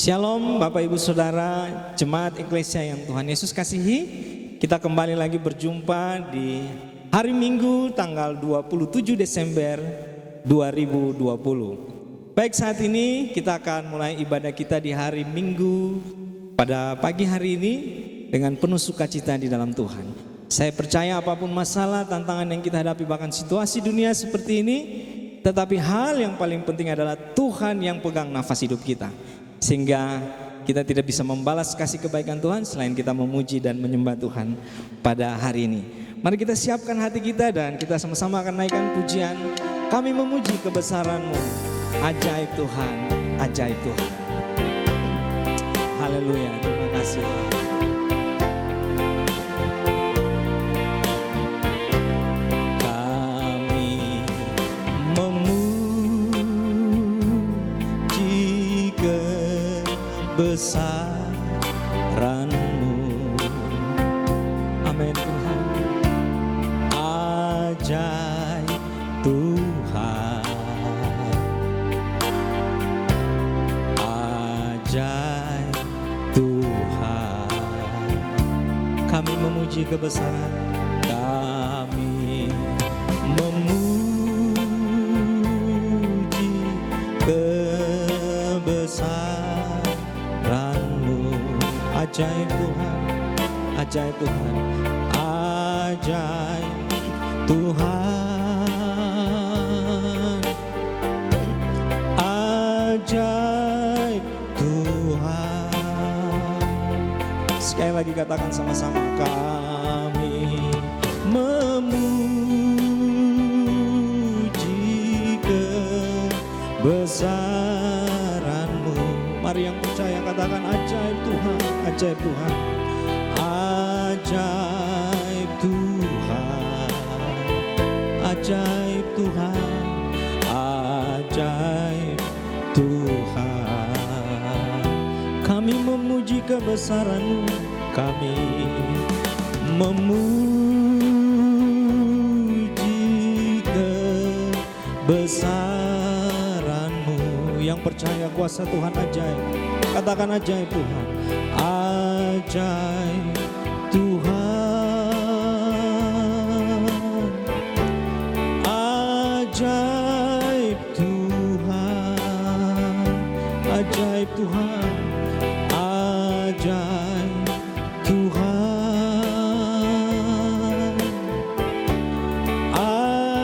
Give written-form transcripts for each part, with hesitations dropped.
Shalom Bapak Ibu Saudara, Jemaat Eklesia yang Tuhan Yesus kasihi. Kita kembali lagi berjumpa di hari Minggu tanggal 27 Desember 2020. Baik, saat ini kita akan mulai ibadah kita di hari Minggu pada pagi hari ini dengan penuh sukacita di dalam Tuhan. Saya percaya apapun masalah, tantangan yang kita hadapi, bahkan situasi dunia seperti ini, tetapi hal yang paling penting adalah Tuhan yang pegang nafas hidup kita. Sehingga kita tidak bisa membalas kasih kebaikan Tuhan selain kita memuji dan menyembah Tuhan pada hari ini. Mari kita siapkan hati kita dan kita sama-sama akan naikkan pujian. Kami memuji kebesaran-Mu, ajaib Tuhan, ajaib Tuhan. Haleluya, terima kasih. Besaran-Mu, amin Tuhan. Ajaib Tuhan, ajaib Tuhan. Kami memuji kebesaran, kami memuji kebesaran. Ajaib Tuhan, ajaib Tuhan, ajaib Tuhan, ajaib Tuhan. Sekali lagi katakan sama-sama, kami memuji kebesaran-Mu. Mari yang percaya katakan ajaib Tuhan, ajaib Tuhan, ajaib Tuhan, ajaib Tuhan, ajaib Tuhan. Kami memuji kebesaran-Mu, kami memuji kebesaran-Mu. Yang percaya kuasa Tuhan ajaib, katakan ajaib Tuhan, ajaib Tuhan, ajaib Tuhan, ajaib Tuhan, ajaib Tuhan,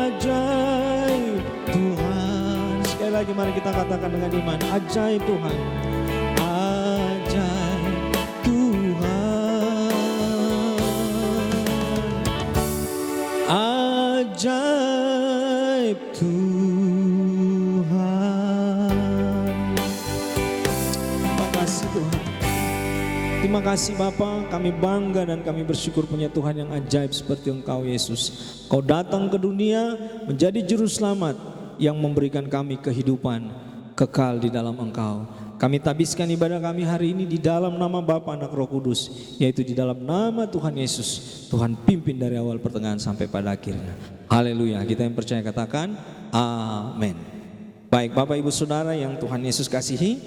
ajaib Tuhan. Sekali lagi mari kita katakan dengan iman, ajaib Tuhan, ajaib Tuhan, ajaib Tuhan. Terima kasih Tuhan. Terima kasih Bapa, kami bangga dan kami bersyukur punya Tuhan yang ajaib seperti Engkau Yesus. Kau datang ke dunia menjadi juru selamat yang memberikan kami kehidupan kekal di dalam Engkau. Kami tabiskan ibadah kami hari ini di dalam nama Bapa, Anak, Roh Kudus, yaitu di dalam nama Tuhan Yesus. Tuhan pimpin dari awal pertengahan sampai pada akhirnya. Haleluya. Kita yang percaya katakan amin. Baik Bapak Ibu Saudara yang Tuhan Yesus kasihi,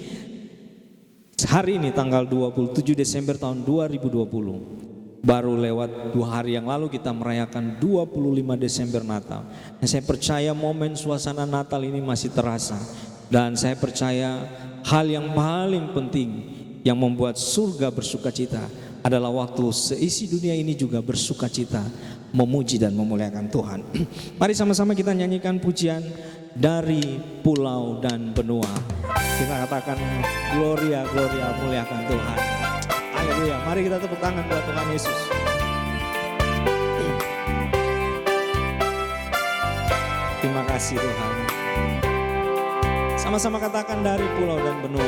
hari ini tanggal 27 Desember tahun 2020. Baru lewat 2 hari yang lalu kita merayakan 25 Desember Natal. Dan saya percaya momen suasana Natal ini masih terasa. Dan saya percaya hal yang paling penting yang membuat surga bersukacita adalah waktu seisi dunia ini juga bersukacita, memuji dan memuliakan Tuhan. Mari sama-sama kita nyanyikan pujian dari pulau dan benua. Kita katakan Gloria, Gloria, muliakan Tuhan. Haleluya. Mari kita tepuk tangan buat Tuhan Yesus. Terima kasih Tuhan. Sama-sama katakan dari pulau dan benua.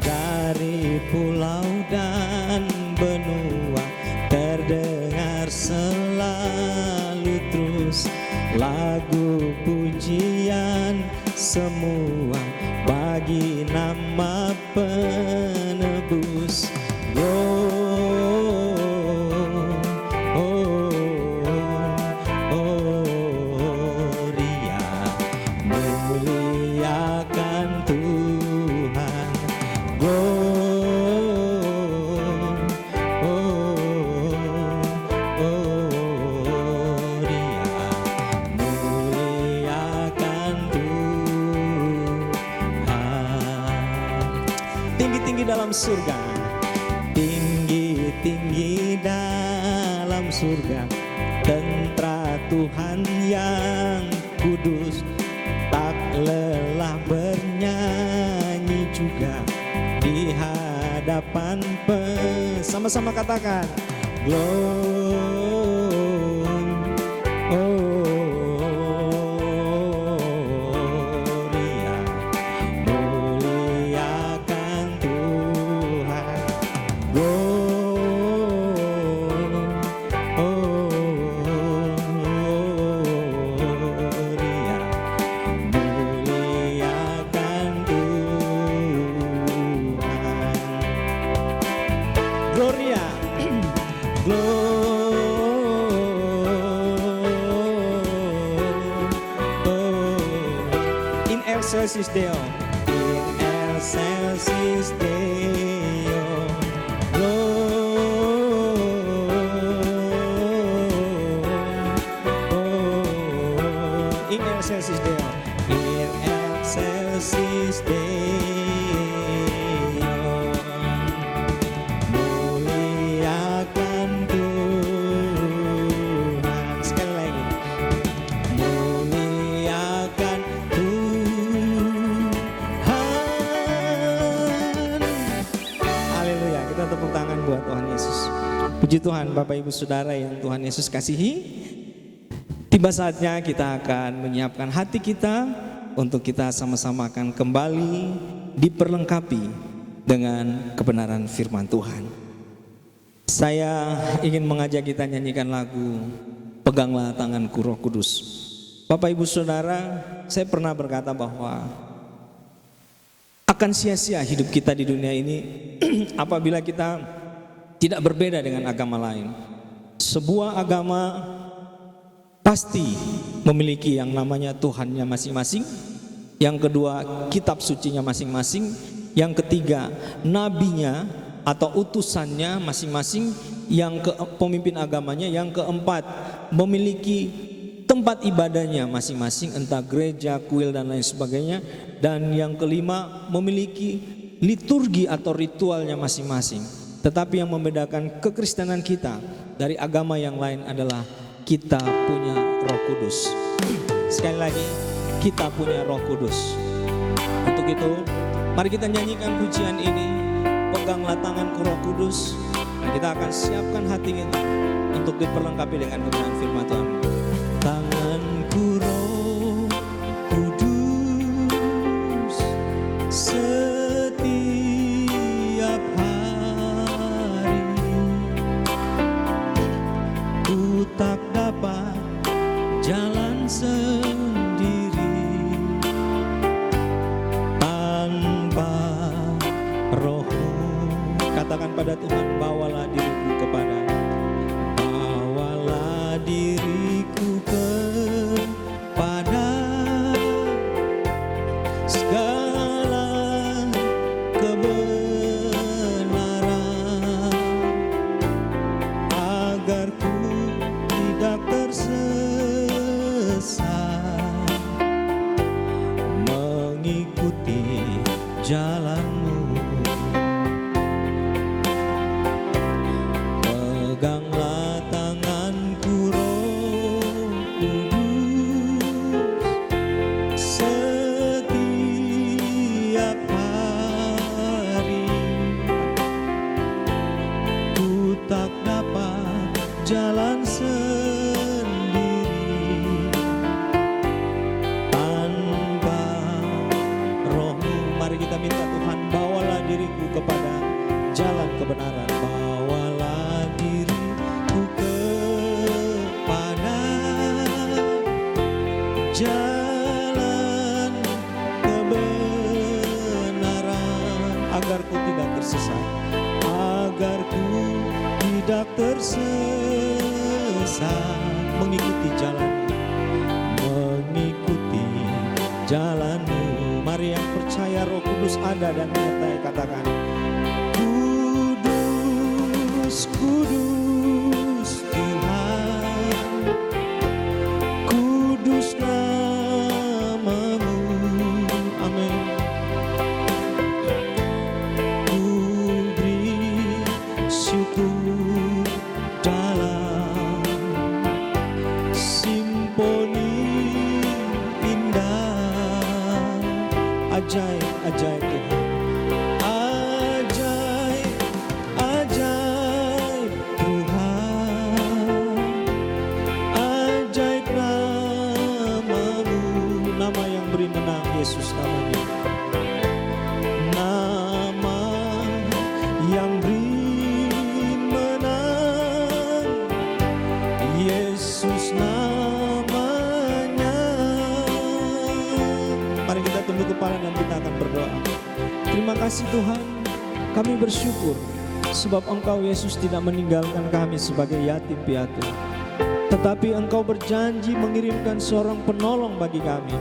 Dari pulau dan benua terdengar selalu terus lagu pujian semua bagi nama penebus. Gloria, muliakan Tuhan. dalam surga, tinggi-tinggi dalam surga, tentara Tuhan yang kudus, tak lelah bernyanyi juga di hadapan sama-sama katakan Gloria, muliakan Tuhan. Gloria, muliakan Tuhan. Gloria, in excelsis Deo, in excelsis Deo, in excelsis Deo, in excelsis Deo, muliakan Tuhan. Sekali lagi, muliakan Tuhan. Haleluya, kita tepuk tangan buat Tuhan Yesus. Puji Tuhan, Bapak Ibu Saudara yang Tuhan Yesus kasihi. Tiba saatnya kita akan menyiapkan hati kita untuk kita sama-sama akan kembali diperlengkapi dengan kebenaran firman Tuhan. Saya ingin mengajak kita nyanyikan lagu Peganglah Tanganku Roh Kudus. Bapak Ibu Saudara, saya pernah berkata bahwa akan sia-sia hidup kita di dunia ini apabila kita tidak berbeda dengan agama lain. Sebuah agama pasti memiliki yang namanya Tuhannya masing-masing. Yang kedua, kitab sucinya masing-masing. Yang ketiga, nabinya atau utusannya masing-masing. Yang pemimpin agamanya. Yang keempat, memiliki tempat ibadahnya masing-masing, entah gereja, kuil dan lain sebagainya. Dan yang kelima, memiliki liturgi atau ritualnya masing-masing. Tetapi yang membedakan kekristenan kita dari agama yang lain adalah kita punya Roh Kudus. Sekali lagi, kita punya Roh Kudus. Untuk itu, mari kita nyanyikan pujian ini, Peganglah Tanganku Roh Kudus. Dan kita akan siapkan hati kita untuk diperlengkapi dengan kebenaran firman Tuhan. Tanganku Roh Kudus, setiap hari ku tak dapat jalan sendiri tanpa Roh-Mu. Katakan pada Tuhan, bawalah diriku kepada, bawalah diriku kepada segala kebenaran, agar ku tidak tersesat, mengikuti jalan-Mu. Peganglah tanganku Roh Kudus, setiap hari ku tak dapat jalan sendiri tanpa Roh-Mu. Mari kita minta Tuhan, bawalah diriku kepada jalan kebenaran, bawalah diriku kepada jalan kebenaran, agar ku tidak tersesat, agar ku tidak tersesat, mengikuti jalan, mengikuti jalan-Mu. Mari yang percaya Roh Kudus ada dan menyertai, katakan Kudus, Kudus Tuhan, kudus nama-Mu. Amin. ajaib Tuhan. Ajaib, ajaib Tuhan. Ajaib nama-Mu, nama yang beri menang, Yesus namanya. Nama yang beri menang, Yesus namanya. Mari kita tunduk kepala dan kita akan berdoa. Terima kasih Tuhan, kami bersyukur sebab Engkau Yesus tidak meninggalkan kami sebagai yatim piatu, tetapi Engkau berjanji mengirimkan seorang penolong bagi kami.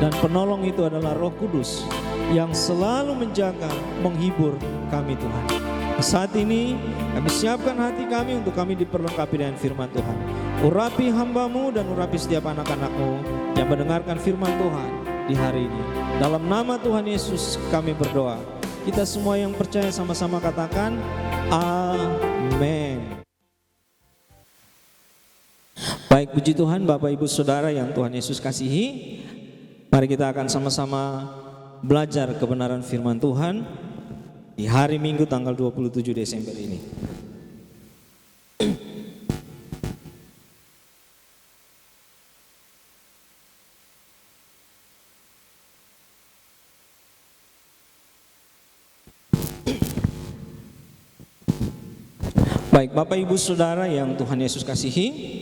Dan penolong itu adalah Roh Kudus yang selalu menjaga, menghibur kami Tuhan. Saat ini kami siapkan hati kami untuk kami diperlengkapi dengan firman Tuhan. Urapi hamba-Mu dan urapi setiap anak-anak-Mu yang mendengarkan firman Tuhan di hari ini. Dalam nama Tuhan Yesus kami berdoa. Kita semua yang percaya sama-sama katakan amin. Baik, puji Tuhan Bapak Ibu Saudara yang Tuhan Yesus kasihi. Mari kita akan sama-sama belajar kebenaran firman Tuhan di hari Minggu tanggal 27 Desember ini. Baik, Bapak Ibu Saudara yang Tuhan Yesus kasihi.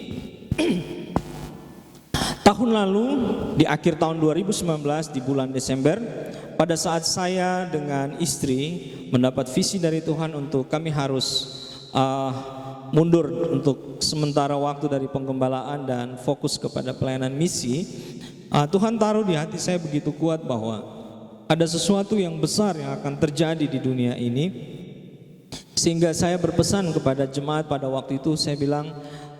Tahun lalu di akhir tahun 2019 di bulan Desember, pada saat saya dengan istri mendapat visi dari Tuhan untuk kami harus mundur untuk sementara waktu dari penggembalaan dan fokus kepada pelayanan misi, Tuhan taruh di hati saya begitu kuat bahwa ada sesuatu yang besar yang akan terjadi di dunia ini. Sehingga saya berpesan kepada jemaat pada waktu itu, saya bilang,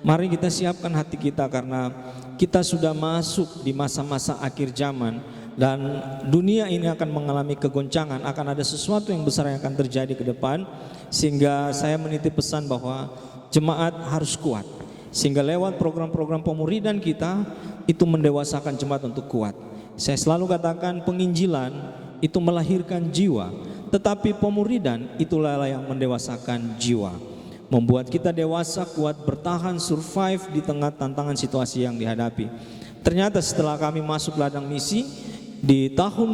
mari kita siapkan hati kita karena kita sudah masuk di masa-masa akhir zaman dan dunia ini akan mengalami kegoncangan, akan ada sesuatu yang besar yang akan terjadi ke depan. Sehingga saya menitip pesan bahwa jemaat harus kuat, sehingga lewat program-program pemuridan kita itu mendewasakan jemaat untuk kuat. Saya selalu katakan penginjilan itu melahirkan jiwa, tetapi pemuridan itulah yang mendewasakan jiwa, membuat kita dewasa, kuat, bertahan, survive di tengah tantangan situasi yang dihadapi. Ternyata setelah kami masuk ladang misi di tahun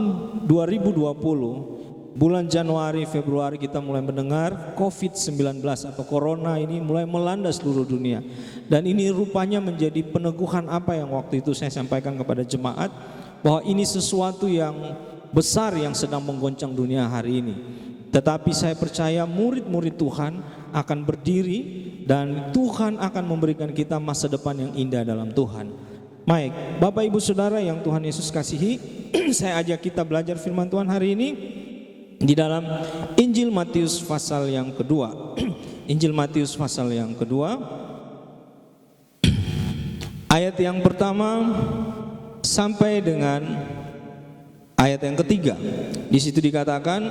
2020, bulan Januari, Februari kita mulai mendengar COVID-19 atau Corona ini mulai melanda seluruh dunia. Dan ini rupanya menjadi peneguhan apa yang waktu itu saya sampaikan kepada jemaat, bahwa ini sesuatu yang besar yang sedang menggoncang dunia hari ini. Tetapi saya percaya murid-murid Tuhan akan berdiri dan Tuhan akan memberikan kita masa depan yang indah dalam Tuhan. Baik, Bapak Ibu Saudara yang Tuhan Yesus kasihi, saya ajak kita belajar firman Tuhan hari ini di dalam Injil Matius pasal yang kedua. Injil Matius pasal yang kedua, ayat yang pertama sampai dengan ayat yang ketiga. Di situ dikatakan,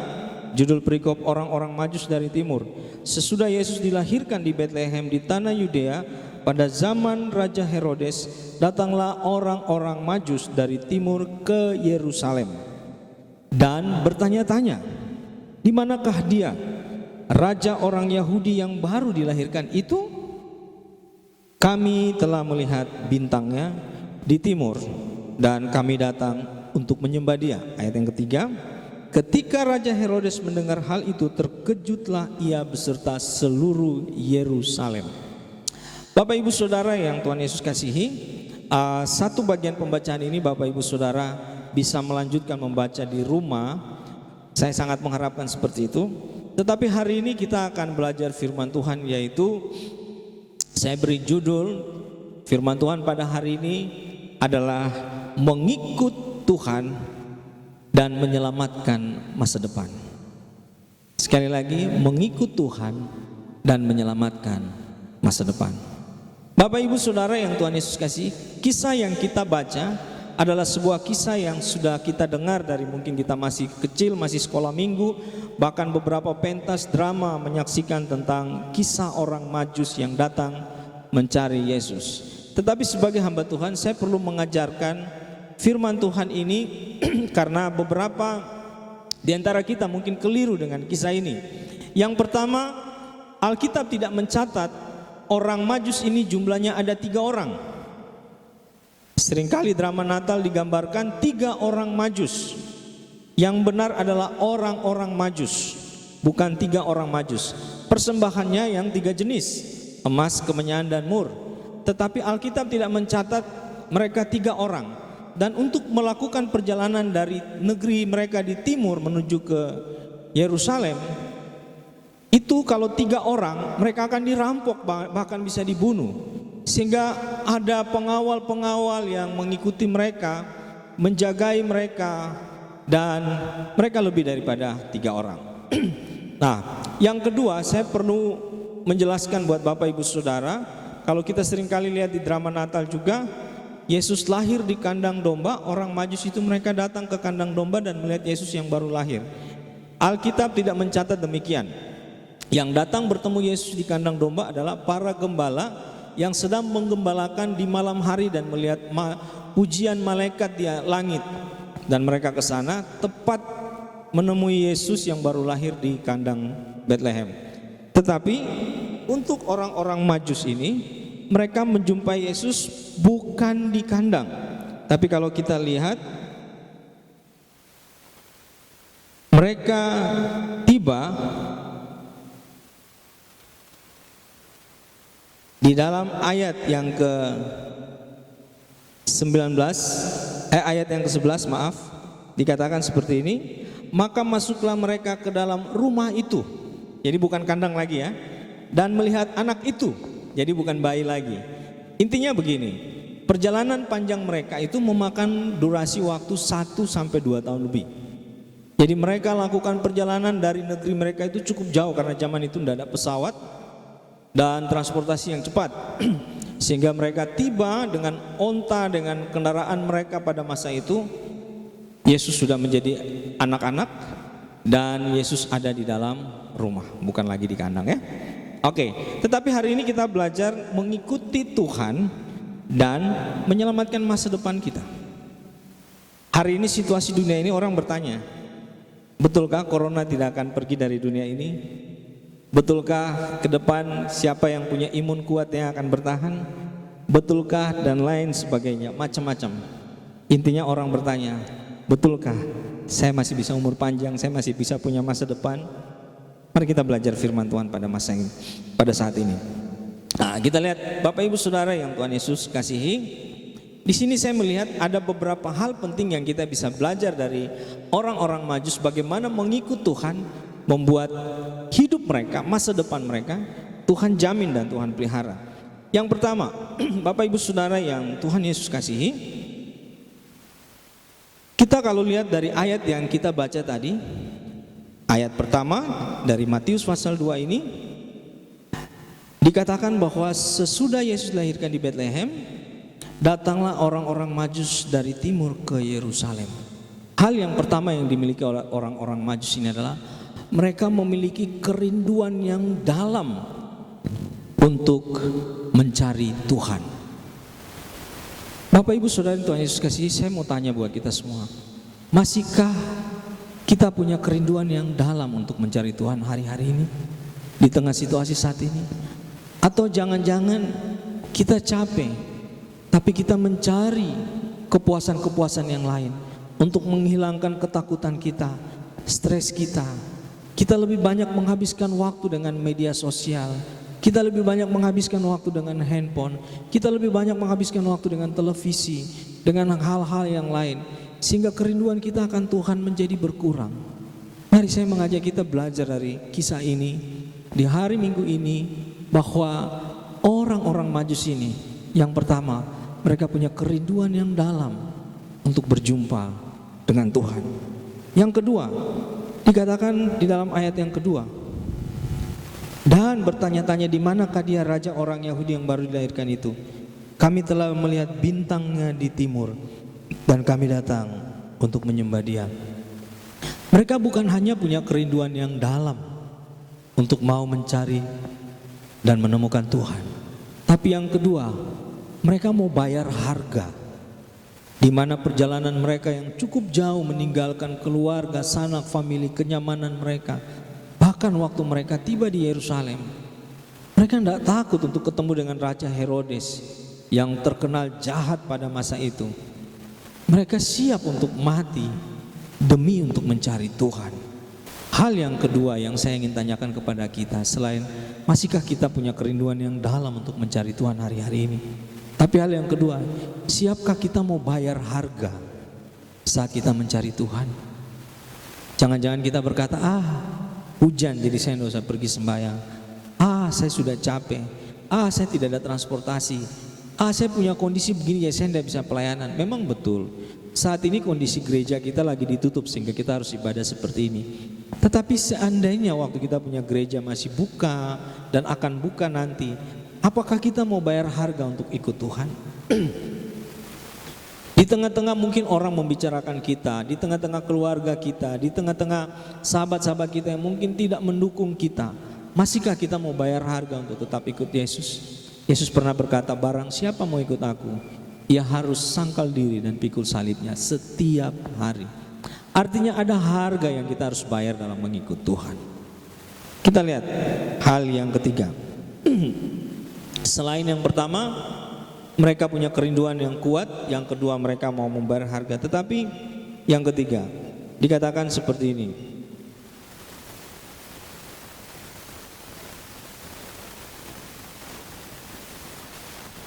judul perikop orang-orang Majus dari timur. Sesudah Yesus dilahirkan di Betlehem di tanah Yudea, pada zaman Raja Herodes, datanglah orang-orang Majus dari timur ke Yerusalem dan bertanya-tanya, di manakah dia, raja orang Yahudi yang baru dilahirkan itu? Kami telah melihat bintangnya di timur dan kami datang untuk menyembah dia. Ayat yang ketiga, ketika Raja Herodes mendengar hal itu, terkejutlah ia beserta seluruh Yerusalem. Bapak Ibu Saudara yang Tuhan Yesus kasihi, satu bagian pembacaan ini Bapak Ibu Saudara bisa melanjutkan membaca di rumah. Saya sangat mengharapkan seperti itu. Tetapi hari ini kita akan belajar firman Tuhan, yaitu saya beri judul firman Tuhan pada hari ini adalah mengikut Tuhan dan menyelamatkan masa depan. Sekali lagi, mengikut Tuhan dan menyelamatkan masa depan. Bapak Ibu Saudara yang Tuhan Yesus kasih, kisah yang kita baca adalah sebuah kisah yang sudah kita dengar dari mungkin kita masih kecil, masih sekolah minggu, bahkan beberapa pentas drama menyaksikan tentang kisah orang Majus yang datang mencari Yesus. Tetapi sebagai hamba Tuhan, saya perlu mengajarkan firman Tuhan ini karena beberapa di antara kita mungkin keliru dengan kisah ini. Yang pertama, Alkitab tidak mencatat orang Majus ini jumlahnya ada 3 orang. Seringkali drama Natal digambarkan 3 orang Majus. Yang benar adalah orang-orang Majus, bukan 3 orang Majus. Persembahannya yang 3 jenis, emas, kemenyan, dan mur. Tetapi Alkitab tidak mencatat mereka 3 orang. Dan untuk melakukan perjalanan dari negeri mereka di timur menuju ke Yerusalem, itu kalau 3 orang mereka akan dirampok, bahkan bisa dibunuh. Sehingga ada pengawal-pengawal yang mengikuti mereka, menjagai mereka, dan mereka lebih daripada 3 orang. Nah, yang kedua saya perlu menjelaskan buat Bapak Ibu Saudara, kalau kita seringkali lihat di drama Natal juga, Yesus lahir di kandang domba. Orang Majus itu mereka datang ke kandang domba dan melihat Yesus yang baru lahir. Alkitab tidak mencatat demikian. Yang datang bertemu Yesus di kandang domba adalah para gembala yang sedang menggembalakan di malam hari dan melihat pujian malaikat di langit. Dan mereka ke sana tepat menemui Yesus yang baru lahir di kandang Bethlehem. Tetapi untuk orang-orang Majus ini, mereka menjumpai Yesus bukan di kandang. Tapi kalau kita lihat, mereka tiba di dalam ayat yang ayat yang ke-11, maaf, dikatakan seperti ini, maka masuklah mereka ke dalam rumah itu. Jadi bukan kandang lagi ya. Dan melihat anak itu. Jadi bukan bayi lagi. Intinya begini, perjalanan panjang mereka itu memakan durasi waktu 1 sampai 2 tahun lebih. Jadi mereka lakukan perjalanan dari negeri mereka itu cukup jauh karena zaman itu tidak ada pesawat dan transportasi yang cepat. Sehingga mereka tiba dengan onta, dengan kendaraan mereka pada masa itu. Yesus sudah menjadi anak-anak dan Yesus ada di dalam rumah, bukan lagi di kandang ya. Oke, tetapi hari ini kita belajar mengikuti Tuhan dan menyelamatkan masa depan kita. Hari ini situasi dunia ini orang bertanya, betulkah corona tidak akan pergi dari dunia ini? Betulkah ke depan siapa yang punya imun kuat yang akan bertahan? Betulkah dan lain sebagainya, macam-macam. Intinya orang bertanya, betulkah saya masih bisa umur panjang, saya masih bisa punya masa depan? Mari kita belajar firman Tuhan pada masa ini, pada saat ini. Nah, kita lihat Bapak Ibu Saudara yang Tuhan Yesus kasihi. Di sini saya melihat ada beberapa hal penting yang kita bisa belajar dari orang-orang Majus, bagaimana mengikut Tuhan, membuat hidup mereka, masa depan mereka, Tuhan jamin dan Tuhan pelihara. Yang pertama, Bapak Ibu Saudara yang Tuhan Yesus kasihi, kita kalau lihat dari ayat yang kita baca tadi, ayat pertama dari Matius pasal 2 ini dikatakan bahwa sesudah Yesus dilahirkan di Bethlehem, datanglah orang-orang Majus dari timur ke Yerusalem. Hal yang pertama yang dimiliki oleh orang-orang Majus ini adalah mereka memiliki kerinduan yang dalam untuk mencari Tuhan. Bapak Ibu Saudara Tuhan Yesus kasih, saya mau tanya buat kita semua, masihkah kita punya kerinduan yang dalam untuk mencari Tuhan hari-hari ini, di tengah situasi saat ini? Atau jangan-jangan kita capek, tapi kita mencari kepuasan-kepuasan yang lain untuk menghilangkan ketakutan kita, stres kita. Kita lebih banyak menghabiskan waktu dengan media sosial, kita lebih banyak menghabiskan waktu dengan handphone, kita lebih banyak menghabiskan waktu dengan televisi, dengan hal-hal yang lain, sehingga kerinduan kita akan Tuhan menjadi berkurang. Mari saya mengajak kita belajar dari kisah ini di hari Minggu ini, bahwa orang-orang Majus ini, yang pertama, mereka punya kerinduan yang dalam untuk berjumpa dengan Tuhan. Yang kedua, dikatakan di dalam ayat yang kedua, dan bertanya-tanya, di manakah dia raja orang Yahudi yang baru dilahirkan itu? Kami telah melihat bintangnya di timur dan kami datang untuk menyembah dia. Mereka bukan hanya punya kerinduan yang dalam untuk mau mencari dan menemukan Tuhan, tapi yang kedua, mereka mau bayar harga di mana perjalanan mereka yang cukup jauh meninggalkan keluarga, sanak famili, kenyamanan mereka. Bahkan waktu mereka tiba di Yerusalem, mereka tidak takut untuk ketemu dengan Raja Herodes yang terkenal jahat pada masa itu. Mereka siap untuk mati demi untuk mencari Tuhan. Hal yang kedua yang saya ingin tanyakan kepada kita, selain masihkah kita punya kerinduan yang dalam untuk mencari Tuhan hari-hari ini? Tapi hal yang kedua, siapkah kita mau bayar harga saat kita mencari Tuhan? Jangan-jangan kita berkata, hujan jadi saya tidak usah pergi sembahyang. Saya sudah capek. Saya tidak ada transportasi. Saya punya kondisi begini, ya saya tidak bisa pelayanan. Memang betul, saat ini kondisi gereja kita lagi ditutup sehingga kita harus ibadah seperti ini. Tetapi seandainya waktu kita punya gereja masih buka dan akan buka nanti, apakah kita mau bayar harga untuk ikut Tuhan? Di tengah-tengah mungkin orang membicarakan kita, di tengah-tengah keluarga kita, di tengah-tengah sahabat-sahabat kita yang mungkin tidak mendukung kita, masihkah kita mau bayar harga untuk tetap ikut Yesus? Yesus pernah berkata, barang siapa mau ikut aku, ia harus sangkal diri dan pikul salibnya setiap hari. Artinya ada harga yang kita harus bayar dalam mengikut Tuhan. Kita lihat hal yang ketiga. Selain yang pertama, mereka punya kerinduan yang kuat. Yang kedua, mereka mau membayar harga. Tetapi yang ketiga dikatakan seperti ini.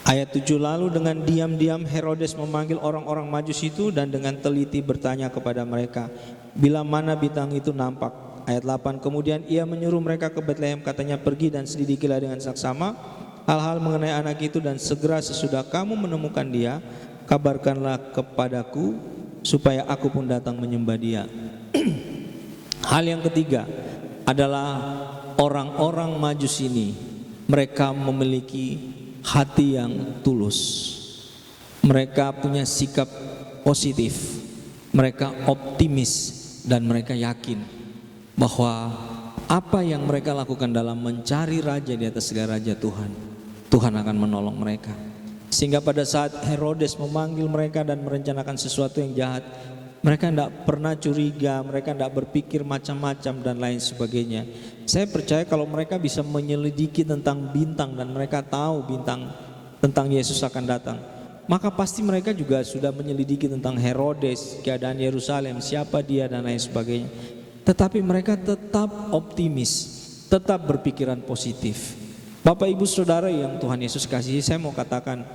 Ayat 7, lalu dengan diam-diam Herodes memanggil orang-orang Majus itu dan dengan teliti bertanya kepada mereka, bila mana bintang itu nampak. Ayat 8, kemudian ia menyuruh mereka ke Betlehem, katanya, pergi dan selidikilah dengan saksama hal-hal mengenai anak itu, dan segera sesudah kamu menemukan dia, kabarkanlah kepadaku supaya aku pun datang menyembah dia. Hal yang ketiga adalah orang-orang Majus ini, mereka memiliki hati yang tulus. Mereka punya sikap positif, mereka optimis, dan mereka yakin bahwa apa yang mereka lakukan dalam mencari raja di atas segala raja Tuhan, Tuhan akan menolong mereka. Sehingga pada saat Herodes memanggil mereka dan merencanakan sesuatu yang jahat, mereka tidak pernah curiga, mereka tidak berpikir macam-macam dan lain sebagainya. Saya percaya kalau mereka bisa menyelidiki tentang bintang dan mereka tahu bintang tentang Yesus akan datang, maka pasti mereka juga sudah menyelidiki tentang Herodes, keadaan Yerusalem, siapa dia dan lain sebagainya. Tetapi mereka tetap optimis, tetap berpikiran positif. Bapak Ibu Saudara yang Tuhan Yesus kasihi, saya mau katakan,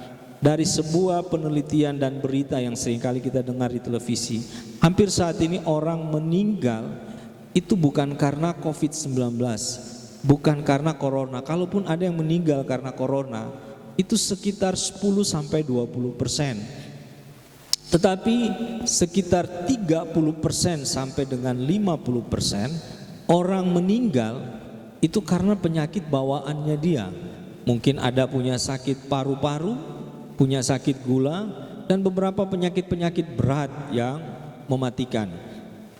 dari sebuah penelitian dan berita yang seringkali kita dengar di televisi, hampir saat ini orang meninggal itu bukan karena COVID-19, bukan karena corona. Kalaupun ada yang meninggal karena corona, itu sekitar 10-20%. Tetapi sekitar 30% sampai dengan 50% orang meninggal itu karena penyakit bawaannya dia. Mungkin ada punya sakit paru-paru, punya sakit gula, dan beberapa penyakit-penyakit berat yang mematikan.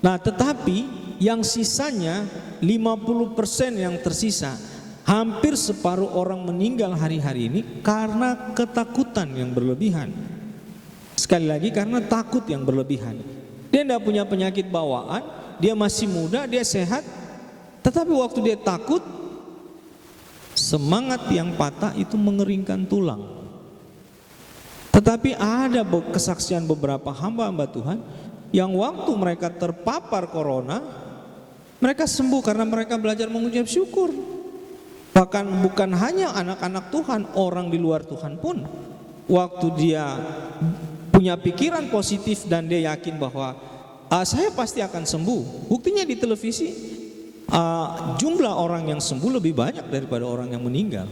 Nah, tetapi yang sisanya 50% yang tersisa, hampir separuh orang meninggal hari-hari ini karena ketakutan yang berlebihan. Sekali lagi, karena takut yang berlebihan. Dia tidak punya penyakit bawaan, dia masih muda, dia sehat, tetapi waktu dia takut, semangat yang patah itu mengeringkan tulang. Tetapi ada kesaksian beberapa hamba-hamba Tuhan yang waktu mereka terpapar corona, mereka sembuh karena mereka belajar mengucap syukur. Bahkan bukan hanya anak-anak Tuhan, orang di luar Tuhan pun, waktu dia punya pikiran positif dan dia yakin bahwa saya pasti akan sembuh. Buktinya di televisi, jumlah orang yang sembuh lebih banyak daripada orang yang meninggal.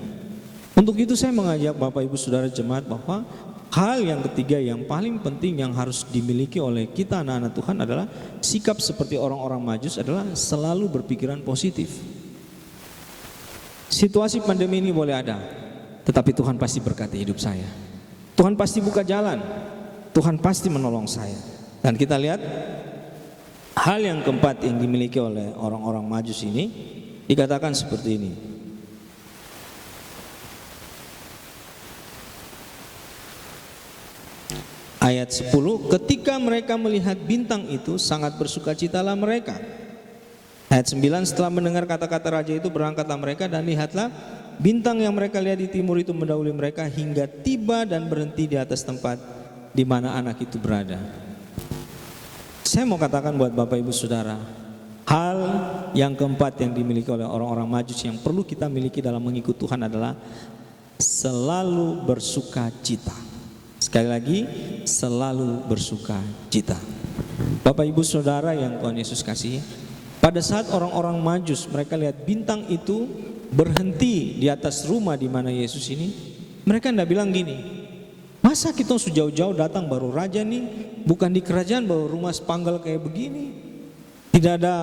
Untuk itu saya mengajak Bapak Ibu Saudara jemaat bahwa hal yang ketiga yang paling penting yang harus dimiliki oleh kita anak-anak Tuhan adalah sikap seperti orang-orang Majus, adalah selalu berpikiran positif. Situasi pandemi ini boleh ada, tetapi Tuhan pasti berkati hidup saya. Tuhan pasti buka jalan, Tuhan pasti menolong saya. Dan kita lihat hal yang keempat yang dimiliki oleh orang-orang Majus ini, dikatakan seperti ini. Ayat 10, ketika mereka melihat bintang itu sangat bersukacitalah mereka. Ayat 9, setelah mendengar kata-kata raja itu berangkatlah mereka, dan lihatlah bintang yang mereka lihat di timur itu mendahului mereka hingga tiba dan berhenti di atas tempat di mana anak itu berada. Saya mau katakan buat Bapak Ibu Saudara, hal yang keempat yang dimiliki oleh orang-orang Majus yang perlu kita miliki dalam mengikut Tuhan adalah selalu bersuka cita. Sekali lagi, selalu bersuka cita. Bapak Ibu Saudara yang Tuhan Yesus kasih, pada saat orang-orang Majus mereka lihat bintang itu berhenti di atas rumah di mana Yesus ini, mereka tidak bilang gini, masa kita sejauh-jauh datang baru raja nih, bukan di kerajaan baru rumah sepanggal kayak begini, tidak ada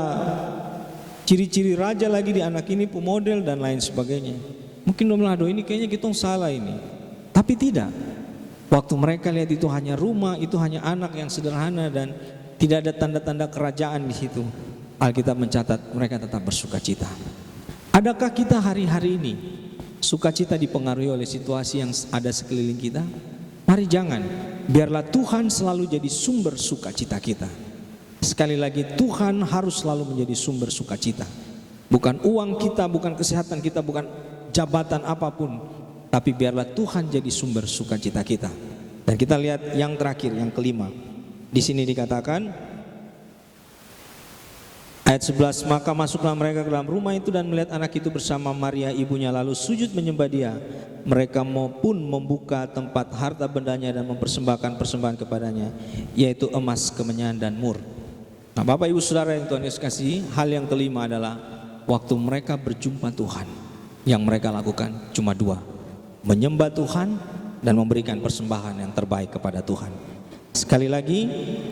ciri-ciri raja lagi di anak ini, pemodel dan lain sebagainya. Mungkin doang ini kayaknya kita salah ini, tapi tidak. Waktu mereka lihat itu hanya rumah, itu hanya anak yang sederhana dan tidak ada tanda-tanda kerajaan di situ, Alkitab mencatat mereka tetap bersuka cita. Adakah kita hari-hari ini sukacita dipengaruhi oleh situasi yang ada sekeliling kita? Mari jangan, biarlah Tuhan selalu jadi sumber sukacita kita. Sekali lagi, Tuhan harus selalu menjadi sumber sukacita. Bukan uang kita, bukan kesehatan kita, bukan jabatan apapun, tapi biarlah Tuhan jadi sumber sukacita kita. Dan kita lihat yang terakhir, yang kelima. Di sini dikatakan ayat 11, maka masuklah mereka ke dalam rumah itu dan melihat anak itu bersama Maria ibunya, lalu sujud menyembah dia. Mereka pun membuka tempat harta bendanya dan mempersembahkan persembahan kepadanya, yaitu emas, kemenyan dan mur. Nah, Bapak Ibu Saudara yang Tuhan Yesus kasih, hal yang kelima adalah waktu mereka berjumpa Tuhan, yang mereka lakukan cuma dua: menyembah Tuhan dan memberikan persembahan yang terbaik kepada Tuhan. Sekali lagi,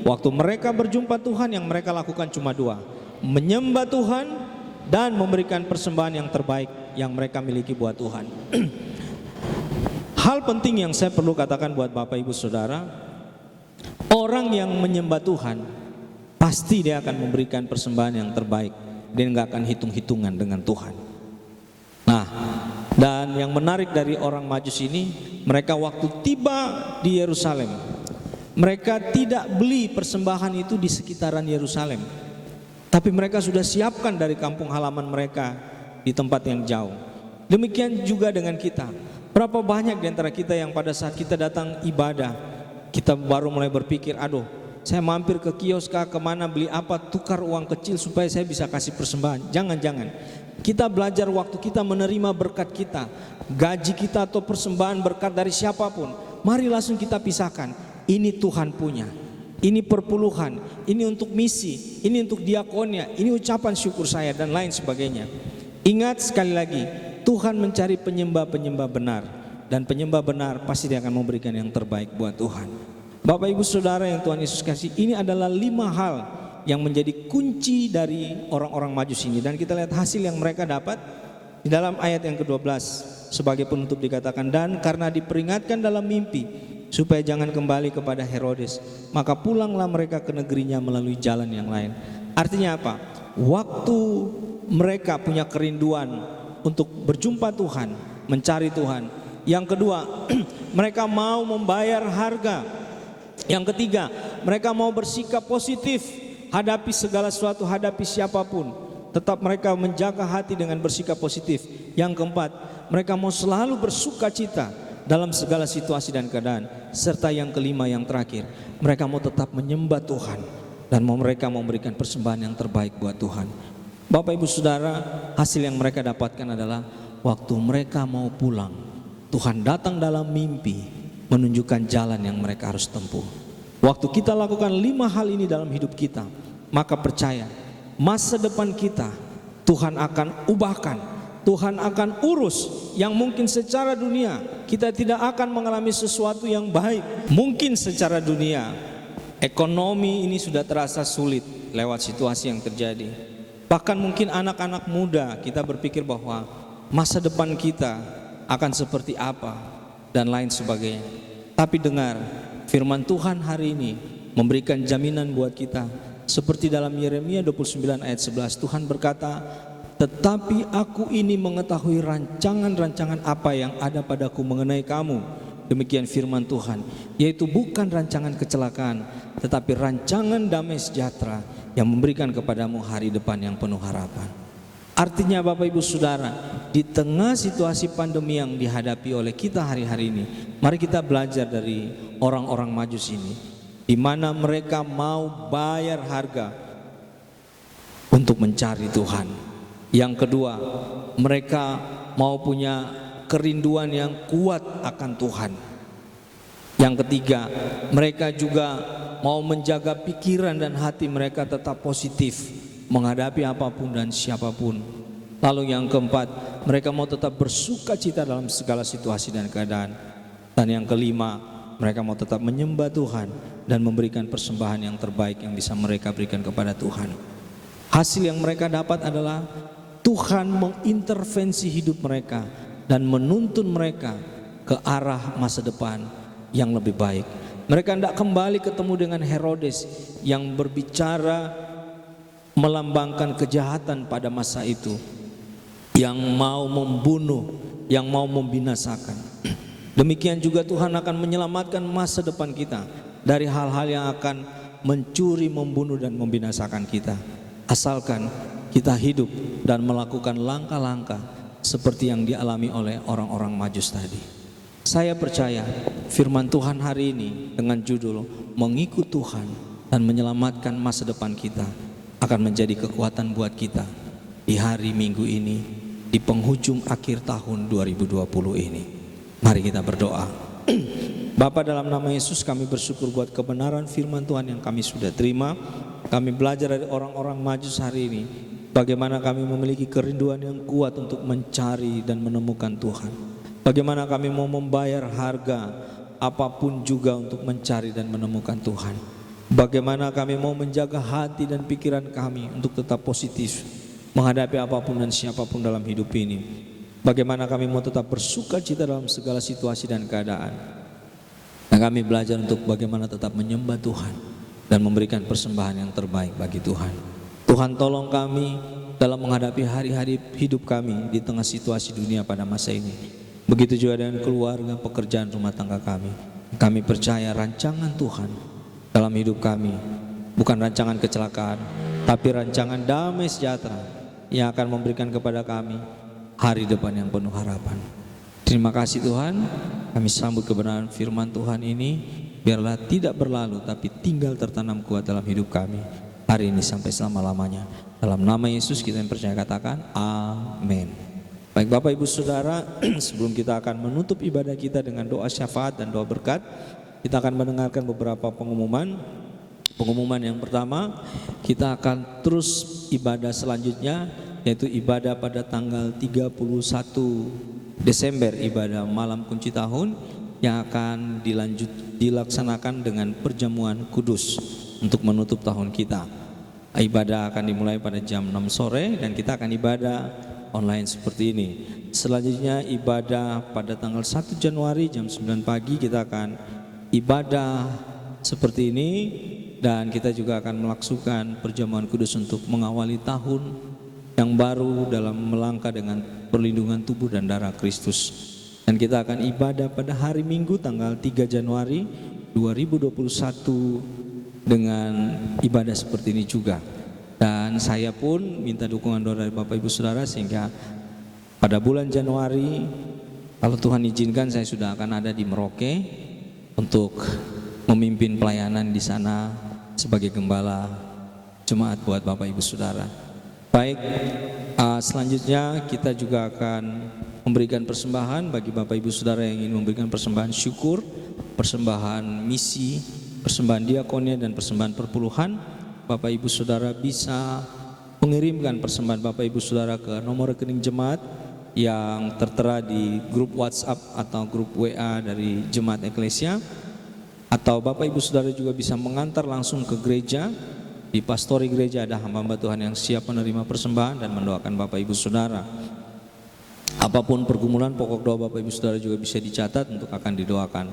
waktu mereka berjumpa Tuhan, yang mereka lakukan cuma dua: menyembah Tuhan dan memberikan persembahan yang terbaik yang mereka miliki buat Tuhan. Hal penting yang saya perlu katakan buat Bapak Ibu Saudara, orang yang menyembah Tuhan pasti dia akan memberikan persembahan yang terbaik. Dia nggak akan hitung-hitungan dengan Tuhan. Nah, dan yang menarik dari orang Majus ini, mereka waktu tiba di Yerusalem, mereka tidak beli persembahan itu di sekitaran Yerusalem, tapi mereka sudah siapkan dari kampung halaman mereka di tempat yang jauh. Demikian juga dengan kita. Berapa banyak di antara kita yang pada saat kita datang ibadah, kita baru mulai berpikir, aduh, saya mampir ke kios kah, kemana, beli apa, tukar uang kecil supaya saya bisa kasih persembahan. Jangan. Kita belajar waktu kita menerima berkat kita, gaji kita atau persembahan berkat dari siapapun, mari langsung kita pisahkan. Ini Tuhan punya, ini perpuluhan, ini untuk misi, ini untuk diakonia, ini ucapan syukur saya dan lain sebagainya. Ingat sekali lagi, Tuhan mencari penyembah-penyembah benar, dan penyembah benar pasti dia akan memberikan yang terbaik buat Tuhan. Bapak Ibu Saudara yang Tuhan Yesus kasih, ini adalah 5 hal yang menjadi kunci dari orang-orang Majus ini, dan kita lihat hasil yang mereka dapat di dalam ayat yang ke-12. Sebagai penutup dikatakan, dan karena diperingatkan dalam mimpi supaya jangan kembali kepada Herodes, maka pulanglah mereka ke negerinya melalui jalan yang lain. Artinya apa? Waktu mereka punya kerinduan untuk berjumpa Tuhan, mencari Tuhan. Yang kedua, mereka mau membayar harga. Yang ketiga, mereka mau bersikap positif, hadapi segala sesuatu, hadapi siapapun, tetap mereka menjaga hati dengan bersikap positif. Yang keempat, mereka mau selalu bersuka cita dalam segala situasi dan keadaan. Serta yang kelima, yang terakhir, mereka mau tetap menyembah Tuhan dan mereka mau memberikan persembahan yang terbaik buat Tuhan. Bapak Ibu Saudara, hasil yang mereka dapatkan adalah waktu mereka mau pulang, Tuhan datang dalam mimpi menunjukkan jalan yang mereka harus tempuh. Waktu kita lakukan 5 hal ini dalam hidup kita, maka percaya masa depan kita Tuhan akan ubahkan, Tuhan akan urus. Yang mungkin secara dunia kita tidak akan mengalami sesuatu yang baik. Mungkin secara dunia ekonomi ini sudah terasa sulit lewat situasi yang terjadi. Bahkan mungkin anak-anak muda kita berpikir bahwa masa depan kita akan seperti apa dan lain sebagainya. Tapi dengar, firman Tuhan hari ini memberikan jaminan buat kita. Seperti dalam Yeremia 29 ayat 11, Tuhan berkata, tetapi aku ini mengetahui rancangan-rancangan apa yang ada padaku mengenai kamu, Demikian firman Tuhan, yaitu bukan rancangan kecelakaan, tetapi rancangan damai sejahtera yang memberikan kepadamu hari depan yang penuh harapan. Artinya Bapak Ibu Saudara, di tengah situasi pandemi yang dihadapi oleh kita hari-hari ini, mari kita belajar dari orang-orang Majus ini, di mana mereka mau bayar harga untuk mencari Tuhan. Yang kedua, mereka mau punya kerinduan yang kuat akan Tuhan. Yang ketiga, mereka juga mau menjaga pikiran dan hati mereka tetap positif menghadapi apapun dan siapapun. Lalu yang keempat, mereka mau tetap bersuka cita dalam segala situasi dan keadaan. Dan yang kelima, mereka mau tetap menyembah Tuhan dan memberikan persembahan yang terbaik yang bisa mereka berikan kepada Tuhan. Hasil yang mereka dapat adalah Tuhan mengintervensi hidup mereka dan menuntun mereka ke arah masa depan yang lebih baik. Mereka tidak kembali ketemu dengan Herodes yang berbicara melambangkan kejahatan pada masa itu, yang mau membunuh, yang mau membinasakan. Demikian juga Tuhan akan menyelamatkan masa depan kita dari hal-hal yang akan mencuri, membunuh dan membinasakan kita, asalkan kita hidup dan melakukan langkah-langkah seperti yang dialami oleh orang-orang Majus tadi. Saya percaya firman Tuhan hari ini dengan judul mengikut Tuhan dan menyelamatkan masa depan kita akan menjadi kekuatan buat kita di hari Minggu ini, di penghujung akhir tahun 2020 ini. Mari kita berdoa. Bapa, dalam nama Yesus kami bersyukur buat kebenaran firman Tuhan yang kami sudah terima. Kami belajar dari orang-orang Majus hari ini, bagaimana kami memiliki kerinduan yang kuat untuk mencari dan menemukan Tuhan. Bagaimana kami mau membayar harga apapun juga untuk mencari dan menemukan Tuhan. Bagaimana kami mau menjaga hati dan pikiran kami untuk tetap positif menghadapi apapun dan siapapun dalam hidup ini. Bagaimana kami mau tetap bersuka cita dalam segala situasi dan keadaan. Dan kami belajar untuk bagaimana tetap menyembah Tuhan dan memberikan persembahan yang terbaik bagi Tuhan. Tuhan, tolong kami dalam menghadapi hari-hari hidup kami di tengah situasi dunia pada masa ini. Begitu juga dengan keluarga, pekerjaan, rumah tangga kami. Kami percaya rancangan Tuhan dalam hidup kami bukan rancangan kecelakaan, tapi rancangan damai sejahtera yang akan memberikan kepada kami hari depan yang penuh harapan. Terima kasih Tuhan, kami sambut kebenaran firman Tuhan ini, biarlah tidak berlalu tapi tinggal tertanam kuat dalam hidup kami hari ini sampai selama-lamanya. Dalam nama Yesus kita yang percaya katakan amin. Baik Bapak Ibu Saudara, sebelum kita akan menutup ibadah kita dengan doa syafaat dan doa berkat, kita akan mendengarkan beberapa pengumuman. Pengumuman yang pertama, kita akan terus ibadah selanjutnya, yaitu ibadah pada tanggal 31 Desember, ibadah malam kunci tahun yang akan dilaksanakan dengan perjamuan kudus untuk menutup tahun kita. Ibadah akan dimulai pada jam 6 sore dan kita akan ibadah online seperti ini. Selanjutnya ibadah pada tanggal 1 Januari jam 9 pagi kita akan ibadah seperti ini, dan kita juga akan melakukan perjamuan kudus untuk mengawali tahun yang baru dalam melangkah dengan perlindungan tubuh dan darah Kristus. Dan kita akan ibadah pada hari Minggu tanggal 3 Januari 2021 dengan ibadah seperti ini juga. Dan saya pun minta dukungan doa dari Bapak Ibu Saudara sehingga pada bulan Januari, kalau Tuhan izinkan, saya sudah akan ada di Merauke untuk memimpin pelayanan di sana sebagai gembala jemaat buat Bapak Ibu Saudara. Baik, selanjutnya kita juga akan memberikan persembahan bagi Bapak Ibu Saudara yang ingin memberikan persembahan syukur, persembahan misi, persembahan diakonia dan persembahan perpuluhan. Bapak Ibu Saudara bisa mengirimkan persembahan Bapak Ibu Saudara ke nomor rekening jemaat yang tertera di grup WhatsApp atau grup WA dari Jemaat Eklesia, atau Bapak Ibu Saudara juga bisa mengantar langsung ke gereja. Di pastori gereja ada hamba-hamba Tuhan yang siap menerima persembahan dan mendoakan Bapak Ibu Saudara. Apapun pergumulan, pokok doa Bapak Ibu Saudara juga bisa dicatat untuk akan didoakan.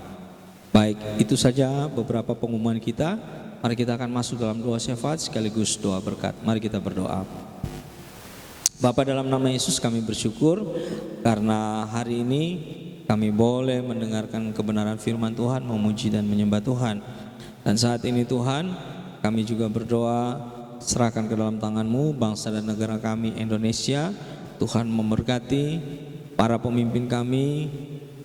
Baik, itu saja beberapa pengumuman kita. Mari kita akan masuk dalam doa syafaat sekaligus doa berkat. Mari kita berdoa. Bapa, dalam nama Yesus kami bersyukur karena hari ini kami boleh mendengarkan kebenaran firman Tuhan, memuji dan menyembah Tuhan. Dan saat ini Tuhan, kami juga berdoa, serahkan ke dalam tangan-Mu bangsa dan negara kami Indonesia. Tuhan memberkati para pemimpin kami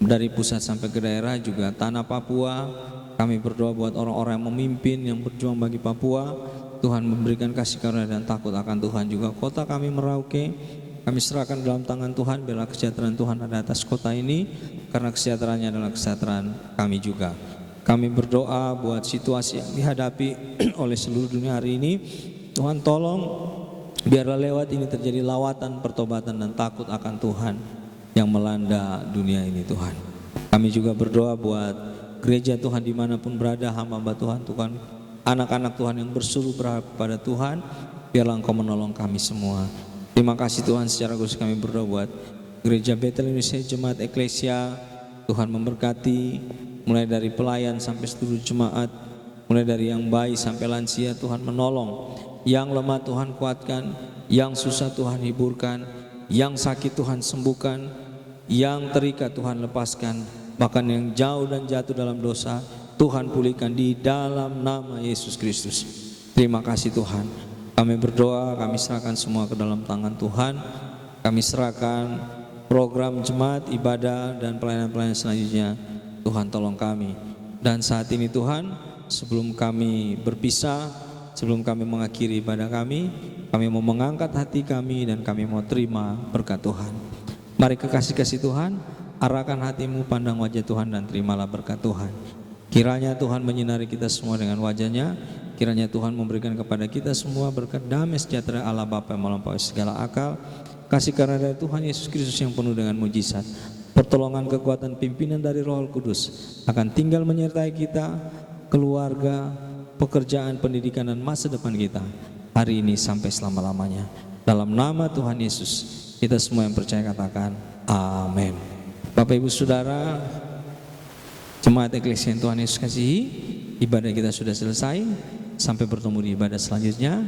dari pusat sampai ke daerah, juga tanah Papua. Kami berdoa buat orang-orang yang memimpin, yang berjuang bagi Papua. Tuhan memberikan kasih karunia dan takut akan Tuhan. Juga kota kami Merauke, kami serahkan dalam tangan Tuhan. Biarlah kesejahteraan Tuhan ada atas kota ini, karena kesejahteraannya adalah kesejahteraan kami juga. Kami berdoa buat situasi yang dihadapi oleh seluruh dunia hari ini. Tuhan tolong, biarlah lewat ini terjadi lawatan, pertobatan dan takut akan Tuhan yang melanda dunia ini Tuhan. Kami juga berdoa buat gereja Tuhan dimanapun berada, hamba-hamba Tuhan, Tuhan, anak-anak Tuhan yang berseru berharap pada Tuhan. Biarlah Engkau menolong kami semua. Terima kasih Tuhan, secara khusus kami berdoa buat Gereja Betel Indonesia Jemaat Eklesia. Tuhan memberkati, mulai dari pelayan sampai seluruh jemaat, mulai dari yang bayi sampai lansia. Tuhan menolong, yang lemah Tuhan kuatkan, yang susah Tuhan hiburkan, yang sakit Tuhan sembuhkan, yang terikat Tuhan lepaskan, bahkan yang jauh dan jatuh dalam dosa Tuhan pulihkan di dalam nama Yesus Kristus. Terima kasih Tuhan. Kami berdoa, kami serahkan semua ke dalam tangan Tuhan. Kami serahkan program jemaat, ibadah dan pelayanan-pelayanan selanjutnya. Tuhan tolong kami. Dan saat ini Tuhan, sebelum kami berpisah, sebelum kami mengakhiri ibadah kami mau mengangkat hati kami dan kami mau terima berkat Tuhan. Mari kekasih-kasih Tuhan, arahkan hatimu, pandang wajah Tuhan dan terimalah berkat Tuhan. Kiranya Tuhan menyinari kita semua dengan wajahnya. Kiranya Tuhan memberikan kepada kita semua berkat damai sejahtera Allah Bapa yang melampaui segala akal, kasih karunia dari Tuhan Yesus Kristus yang penuh dengan mujizat, pertolongan, kekuatan, pimpinan dari Roh Kudus akan tinggal menyertai kita, keluarga, pekerjaan, pendidikan dan masa depan kita hari ini sampai selama-lamanya. Dalam nama Tuhan Yesus, kita semua yang percaya katakan amin. Bapak Ibu Saudara, jemaat Eklesia yang Tuhan Yesus kasihi, ibadah kita sudah selesai. Sampai bertemu di ibadah selanjutnya.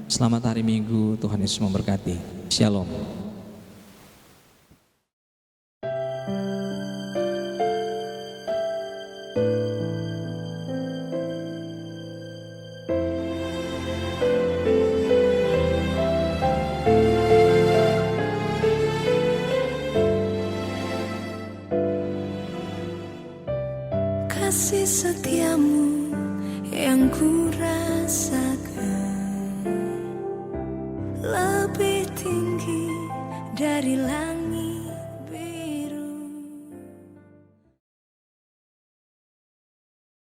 Selamat hari Minggu, Tuhan Yesus memberkati. Shalom. Kasih setiamu yang ku rasakan lebih tinggi dari langit.